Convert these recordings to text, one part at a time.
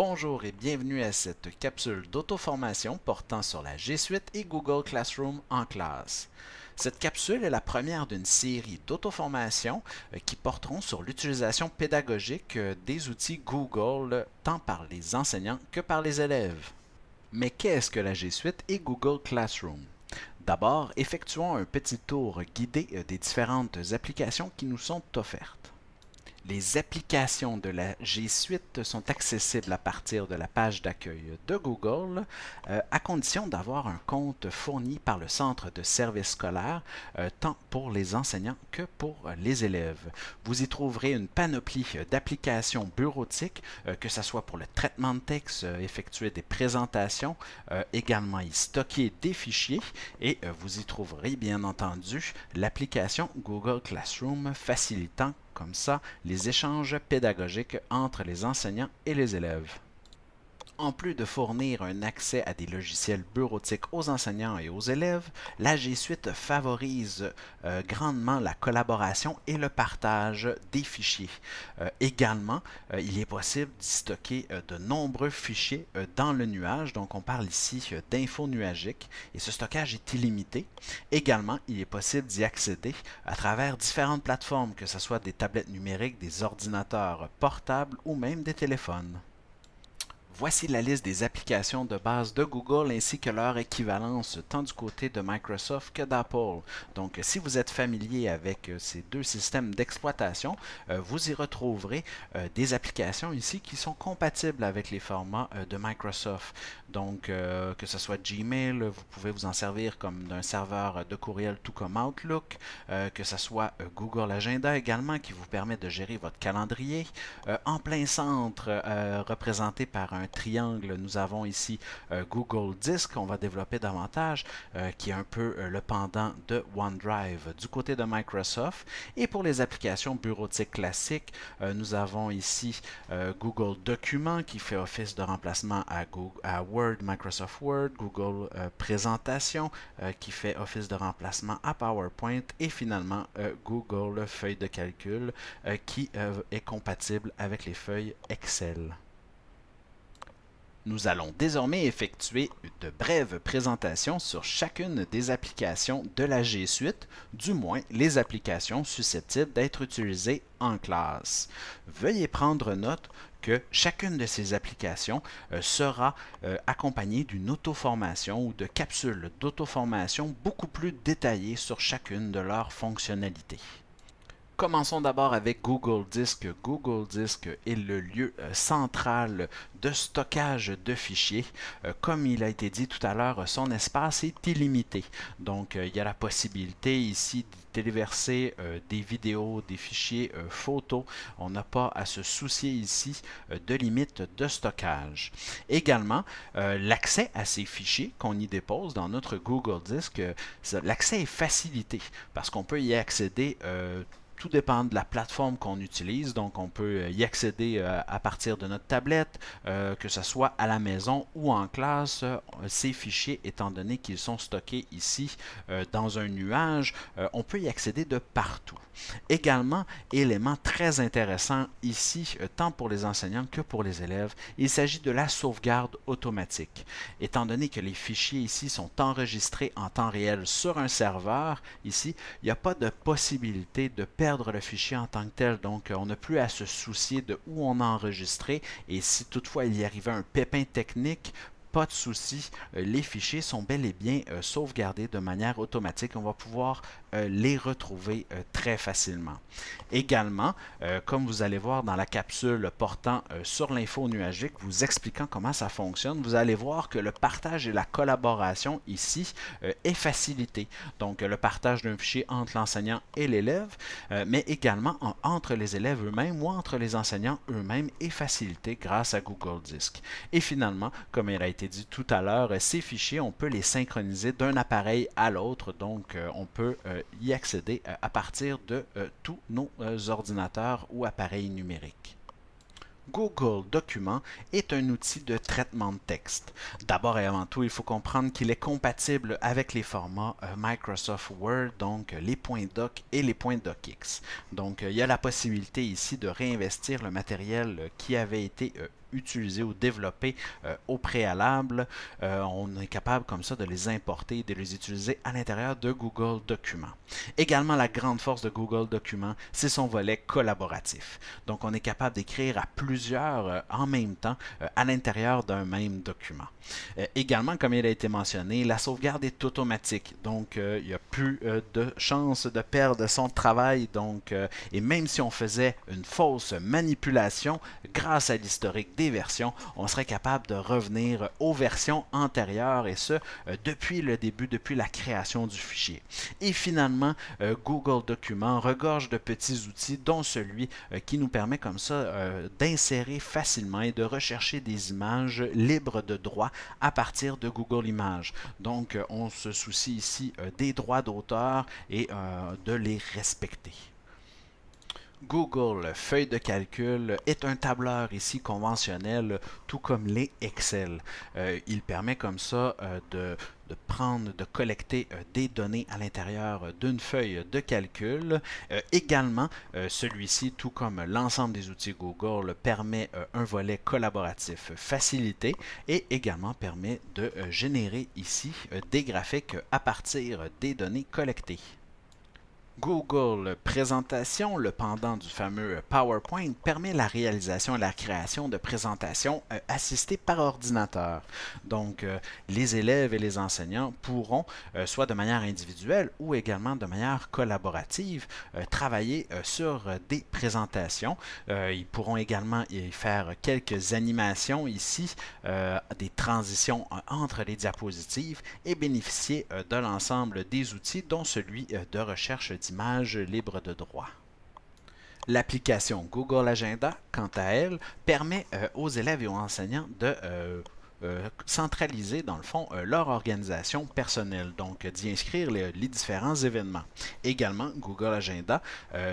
Bonjour et bienvenue à cette capsule d'auto-formation portant sur la G Suite et Google Classroom en classe. Cette capsule est la première d'une série d'auto-formations qui porteront sur l'utilisation pédagogique des outils Google tant par les enseignants que par les élèves. Mais qu'est-ce que la G Suite et Google Classroom? D'abord, effectuons un petit tour guidé des différentes applications qui nous sont offertes. Les applications de la G Suite sont accessibles à partir de la page d'accueil de Google, à condition d'avoir un compte fourni par le Centre de services scolaires, tant pour les enseignants que pour les élèves. Vous y trouverez une panoplie d'applications bureautiques, que ce soit pour le traitement de texte, effectuer des présentations, également y stocker des fichiers, et vous y trouverez bien entendu l'application Google Classroom facilitant comme ça les échanges pédagogiques entre les enseignants et les élèves. En plus de fournir un accès à des logiciels bureautiques aux enseignants et aux élèves, la G Suite favorise grandement la collaboration et le partage des fichiers. Également, il est possible d'y stocker de nombreux fichiers dans le nuage, donc on parle ici d'infos nuagiques, et ce stockage est illimité. Également, il est possible d'y accéder à travers différentes plateformes, que ce soit des tablettes numériques, des ordinateurs portables ou même des téléphones. Voici la liste des applications de base de Google ainsi que leur équivalence tant du côté de Microsoft que d'Apple. Donc, si vous êtes familier avec ces deux systèmes d'exploitation, vous y retrouverez des applications ici qui sont compatibles avec les formats de Microsoft. Donc, que ce soit Gmail, vous pouvez vous en servir comme d'un serveur de courriel tout comme Outlook, que ce soit Google Agenda également qui vous permet de gérer votre calendrier. En plein centre, représenté par un triangle, nous avons ici Google Disk, qu'on va développer davantage, qui est un peu le pendant de OneDrive du côté de Microsoft. Et pour les applications bureautiques classiques, nous avons ici Google Documents qui fait office de remplacement à Word, Microsoft Word, Google Présentation qui fait office de remplacement à PowerPoint et finalement Google Feuille de calcul qui est compatible avec les feuilles Excel. Nous allons désormais effectuer de brèves présentations sur chacune des applications de la G Suite, du moins les applications susceptibles d'être utilisées en classe. Veuillez prendre note que chacune de ces applications sera accompagnée d'une auto-formation ou de capsules d'auto-formation beaucoup plus détaillées sur chacune de leurs fonctionnalités. Commençons d'abord avec Google Disk. Google Disk est le lieu central de stockage de fichiers. Comme il a été dit tout à l'heure, son espace est illimité. Donc, il y a la possibilité ici de téléverser des vidéos, des fichiers photos. On n'a pas à se soucier ici de limites de stockage. Également, l'accès à ces fichiers qu'on y dépose dans notre Google Disk, l'accès est facilité parce qu'on peut y accéder tout dépend de la plateforme qu'on utilise, donc on peut y accéder à partir de notre tablette, que ce soit à la maison ou en classe. Ces fichiers, étant donné qu'ils sont stockés ici dans un nuage, on peut y accéder de partout. Également, élément très intéressant ici, tant pour les enseignants que pour les élèves, il s'agit de la sauvegarde automatique. Étant donné que les fichiers ici sont enregistrés en temps réel sur un serveur, ici, il n'y a pas de possibilité de perdre le fichier en tant que tel, donc on n'a plus à se soucier de où on a enregistré, et si toutefois il y arrivait un pépin technique, pas de souci, les fichiers sont bel et bien sauvegardés de manière automatique. On va pouvoir les retrouver très facilement. Également, comme vous allez voir dans la capsule portant sur l'info nuagique, vous expliquant comment ça fonctionne, vous allez voir que le partage et la collaboration ici est facilité. Donc, le partage d'un fichier entre l'enseignant et l'élève, mais également entre les élèves eux-mêmes ou entre les enseignants eux-mêmes est facilité grâce à Google Disk. Et finalement, comme il a été dit tout à l'heure, ces fichiers, on peut les synchroniser d'un appareil à l'autre, donc on peut y accéder à partir de tous nos ordinateurs ou appareils numériques. Google Documents est un outil de traitement de texte. D'abord et avant tout, il faut comprendre qu'il est compatible avec les formats Microsoft Word, donc les points doc et les points docx. Donc, il y a la possibilité ici de réinvestir le matériel qui avait été utilisés ou développés au préalable. On est capable comme ça de les importer, de les utiliser à l'intérieur de Google Documents. Également, la grande force de Google Documents, c'est son volet collaboratif. Donc, on est capable d'écrire à plusieurs en même temps à l'intérieur d'un même document. Également, comme il a été mentionné, la sauvegarde est automatique. Donc, il n'y a plus de chance de perdre son travail. Donc, et même si on faisait une fausse manipulation, grâce à l'historique des versions, on serait capable de revenir aux versions antérieures et ce, depuis le début, depuis la création du fichier. Et finalement, Google Documents regorge de petits outils, dont celui qui nous permet comme ça d'insérer facilement et de rechercher des images libres de droit à partir de Google Images. Donc, on se soucie ici des droits d'auteur et de les respecter. Google Feuille de calcul est un tableur ici conventionnel, tout comme les Excel. Il permet comme ça de collecter des données à l'intérieur d'une feuille de calcul. Également, celui-ci, tout comme l'ensemble des outils Google, permet un volet collaboratif facilité et également permet de générer ici des graphiques à partir des données collectées. Google Présentation, le pendant du fameux PowerPoint, permet la réalisation et la création de présentations assistées par ordinateur. Donc, les élèves et les enseignants pourront, soit de manière individuelle ou également de manière collaborative, travailler sur des présentations. Ils pourront également y faire quelques animations ici, des transitions entre les diapositives et bénéficier de l'ensemble des outils, dont celui de recherche d'images libres de droit. L'application Google Agenda, quant à elle, permet aux élèves et aux enseignants de centraliser dans le fond leur organisation personnelle, donc d'y inscrire les différents événements. Également, Google Agenda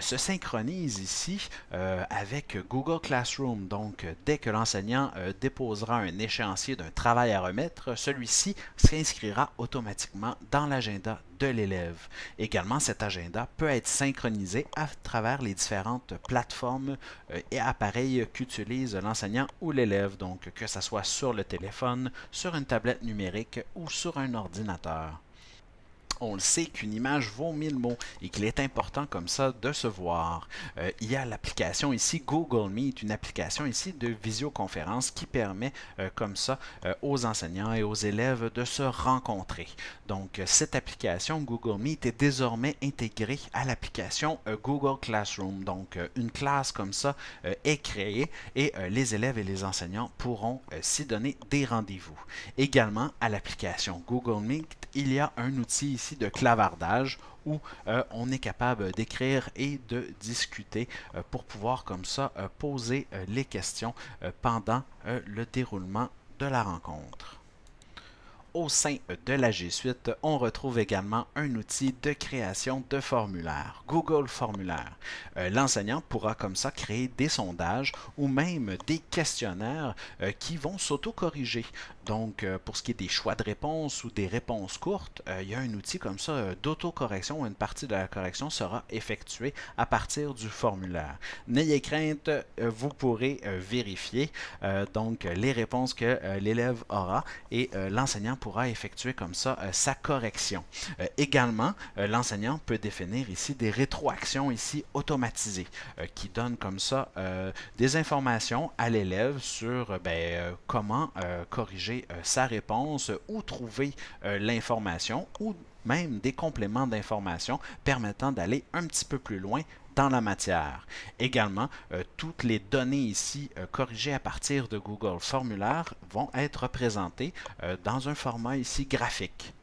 se synchronise ici avec Google Classroom, donc dès que l'enseignant déposera un échéancier d'un travail à remettre, celui-ci s'inscrira automatiquement dans l'agenda de l'élève. Également, cet agenda peut être synchronisé à travers les différentes plateformes et appareils qu'utilise l'enseignant ou l'élève, donc que ce soit sur le téléphone, sur une tablette numérique ou sur un ordinateur. On le sait qu'une image vaut 1000 mots et qu'il est important comme ça de se voir. Il y a l'application ici Google Meet, une application ici de visioconférence qui permet comme ça aux enseignants et aux élèves de se rencontrer. Donc cette application Google Meet est désormais intégrée à l'application Google Classroom. Donc une classe comme ça est créée et les élèves et les enseignants pourront s'y donner des rendez-vous. Également à l'application Google Meet, il y a un outil ici de clavardage où on est capable d'écrire et de discuter pour pouvoir comme ça poser les questions pendant le déroulement de la rencontre. Au sein de la G Suite, on retrouve également un outil de création de formulaires, Google Formulaire. L'enseignant pourra comme ça créer des sondages ou même des questionnaires qui vont s'auto-corriger. Donc, pour ce qui est des choix de réponses ou des réponses courtes, il y a un outil comme ça d'autocorrection où une partie de la correction sera effectuée à partir du formulaire. N'ayez crainte, vous pourrez vérifier donc les réponses que l'élève aura et l'enseignant pourra effectuer comme ça sa correction. Également, l'enseignant peut définir ici des rétroactions ici automatisées qui donnent comme ça des informations à l'élève sur comment corriger sa réponse ou trouver l'information ou même des compléments d'information permettant d'aller un petit peu plus loin dans la matière. Également, toutes les données ici corrigées à partir de Google Formulaire vont être représentées dans un format ici graphique.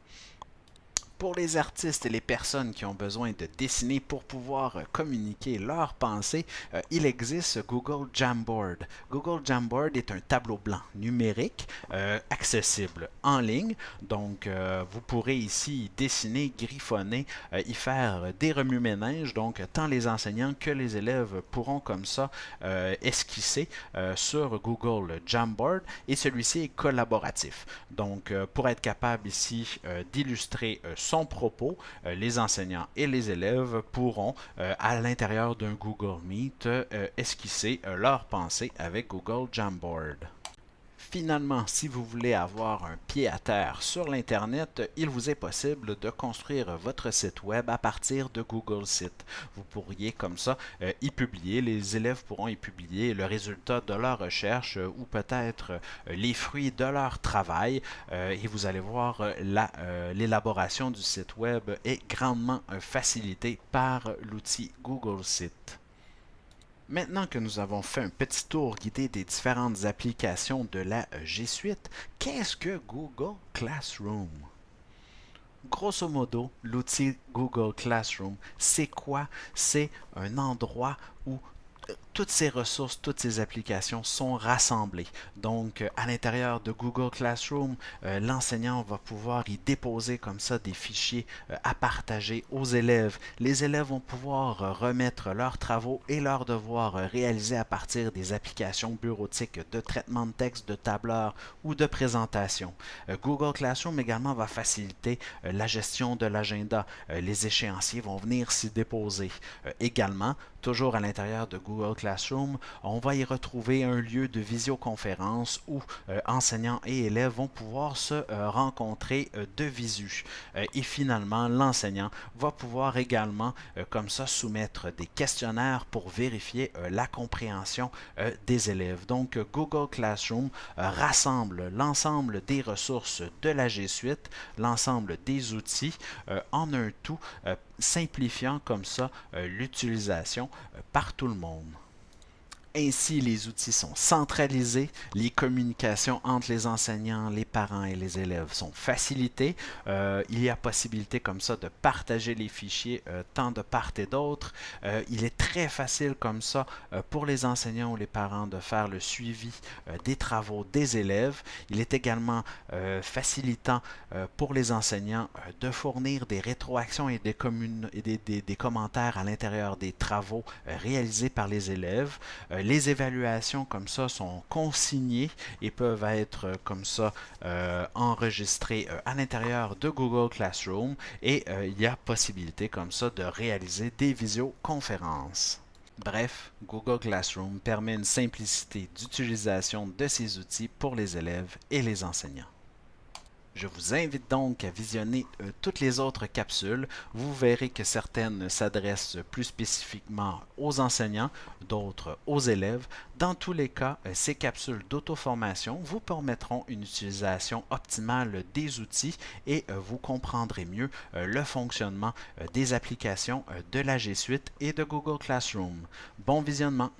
Pour les artistes et les personnes qui ont besoin de dessiner pour pouvoir communiquer leurs pensées, il existe Google Jamboard. Google Jamboard est un tableau blanc numérique accessible en ligne. Donc, vous pourrez ici dessiner, griffonner, y faire des remue-ménages. Donc, tant les enseignants que les élèves pourront comme ça esquisser sur Google Jamboard et celui-ci est collaboratif. Donc, pour être capable ici d'illustrer son propos, les enseignants et les élèves pourront, à l'intérieur d'un Google Meet, esquisser leurs pensées avec Google Jamboard. Finalement, si vous voulez avoir un pied à terre sur l'Internet, il vous est possible de construire votre site web à partir de Google Sites. Vous pourriez comme ça y publier, les élèves pourront y publier le résultat de leur recherche ou peut-être les fruits de leur travail et vous allez voir l'élaboration du site web est grandement facilitée par l'outil Google Sites. Maintenant que nous avons fait un petit tour guidé des différentes applications de la G Suite, qu'est-ce que Google Classroom? Grosso modo, l'outil Google Classroom, c'est quoi? C'est un endroit où toutes ces ressources, toutes ces applications sont rassemblées. Donc, à l'intérieur de Google Classroom, l'enseignant va pouvoir y déposer comme ça des fichiers à partager aux élèves. Les élèves vont pouvoir remettre leurs travaux et leurs devoirs réalisés à partir des applications bureautiques de traitement de texte, de tableur ou de présentation. Google Classroom également va faciliter la gestion de l'agenda. Les échéanciers vont venir s'y déposer. Également, toujours à l'intérieur de Google Classroom, on va y retrouver un lieu de visioconférence où enseignants et élèves vont pouvoir se rencontrer de visu. Et finalement, l'enseignant va pouvoir également, comme ça, soumettre des questionnaires pour vérifier la compréhension des élèves. Donc, Google Classroom rassemble l'ensemble des ressources de la G Suite, l'ensemble des outils en un tout, simplifiant comme ça l'utilisation par tout le monde. Ainsi, les outils sont centralisés, les communications entre les enseignants, les parents et les élèves sont facilitées. Il y a possibilité comme ça de partager les fichiers tant de part et d'autre. Il est très facile comme ça pour les enseignants ou les parents de faire le suivi des travaux des élèves. Il est également facilitant pour les enseignants de fournir des rétroactions et des commentaires à l'intérieur des travaux réalisés par les élèves. Les évaluations comme ça sont consignées et peuvent être comme ça enregistrées à l'intérieur de Google Classroom et il y a possibilité comme ça de réaliser des visioconférences. Bref, Google Classroom permet une simplicité d'utilisation de ces outils pour les élèves et les enseignants. Je vous invite donc à visionner toutes les autres capsules. Vous verrez que certaines s'adressent plus spécifiquement aux enseignants, d'autres aux élèves. Dans tous les cas, ces capsules d'auto-formation vous permettront une utilisation optimale des outils et vous comprendrez mieux le fonctionnement des applications de la G Suite et de Google Classroom. Bon visionnement!